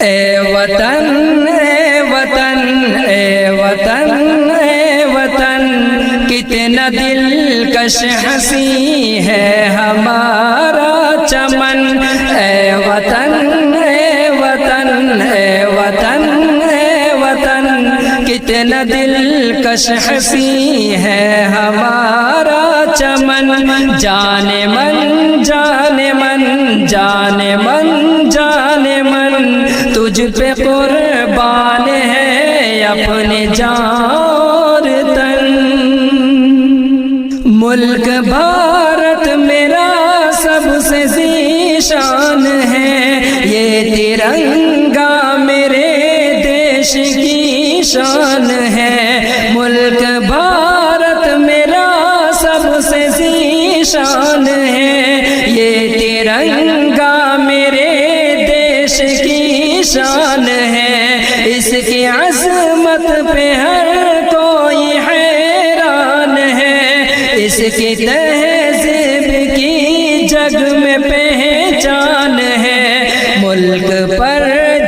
اے وطن اے وطن اے وطن اے وطن، کتنا دلکش ہنسی ہے ہمارا چمن۔ اے وطن اے وطن اے وطن اے وطن، کتنا دلکش ہنسی ہے ہمارا چمن۔ جان من جان من جان من جان من، تجھ پہ قربان ہے اپنے جان اور تن۔ ملک بھارت میرا سب سے ذیشان ہے، یہ ترنگا میرے دیش کی شان ہے۔ ملک بھارت میرا سب سے ذیشان ہے، یہ ترنگا میرے دیش کی شان ہے۔ اس کی عظمت پہ ہر کوئی حیران ہے، اس کی تہذیب کی جگ میں پہچان ہے۔ ملک پر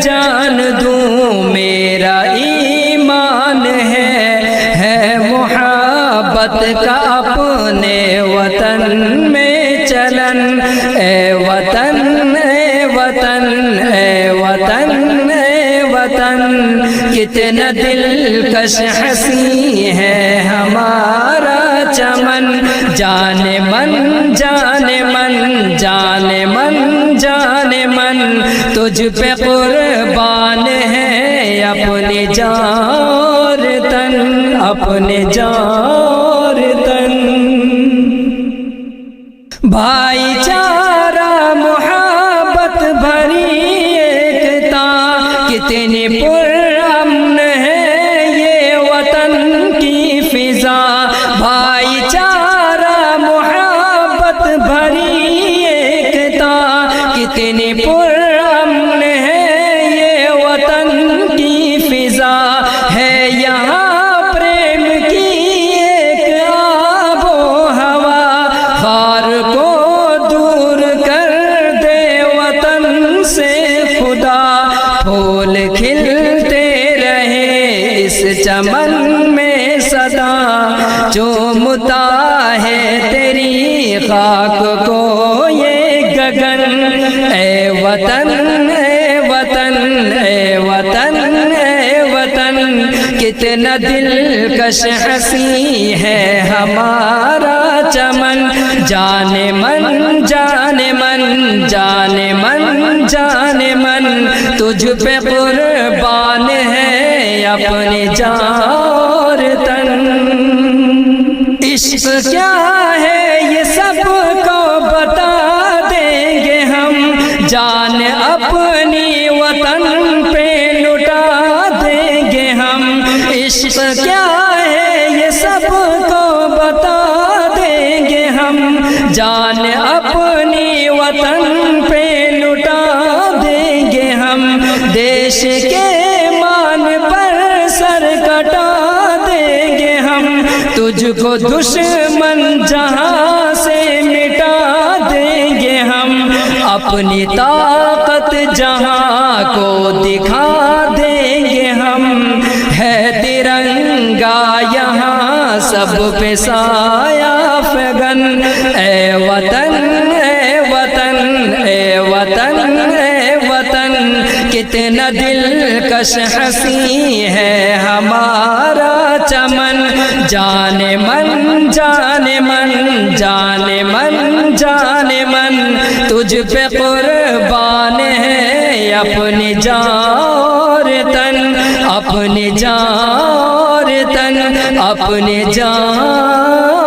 جان دوں میرا ایمان ہے محبت کا اپنے وطن میں چلن۔ اے وطن اے وطن اے وطن اے وطن، کتنا دلکش ہنسی ہے ہمارا چمن۔ جان من جان من جان من جان من، تجھ پہ قربان ہے اپنے جان اور تن، اپنے جان اور تن۔ بھائی چارہ محبت بھری ایکتا، کتنی پرامن ہے یہ وطن کی فضا۔ بھائی چارہ محبت بھری ایکتا، کتنی پرامن ہے یہ وطن کی فضا۔ ہے یہاں پریم کی ایک آب و ہوا، خار کو دور کر دے وطن سے خدا۔ پھول کھلتے رہے اس چمن میں سدا، چومتا ہے تیری خاک کو یہ گگن۔ اے وطن اے وطن اے وطن اے وطن، کتنا دلکش ہنسی ہے ہمارا چمن۔ جان من جان من جان من جان من، تجھ پہ قربان ہے اپنے جان اور تن۔ عشق کیا ہے یہ سب کو بتا دیں گے ہم، جان اپنی وطن پہ لٹا دیں گے ہم۔ عشق کیا ہے یہ سب کو بتا دیں گے ہم، جان اپنی وطن پہ لٹا دیں گے ہم۔ دیش کے مان پر سر کٹا دیں گے ہم، تجھ کو دشمن جہاں سے مٹا دیں گے ہم۔ اپنی طاقت جہاں کو دکھا دیں گے ہم، ہے ترنگا یہاں سب پہ سایہ فگن۔ اے وطن اے وطن اے وطن اے وطن، کتنا دلکش ہنسی ہے ہمارا چمن۔ جان من جان من جان من جان من، تجھ پہ قربان ہے اپنی جان اور تن، اپنے جان اور تن، اپنے جان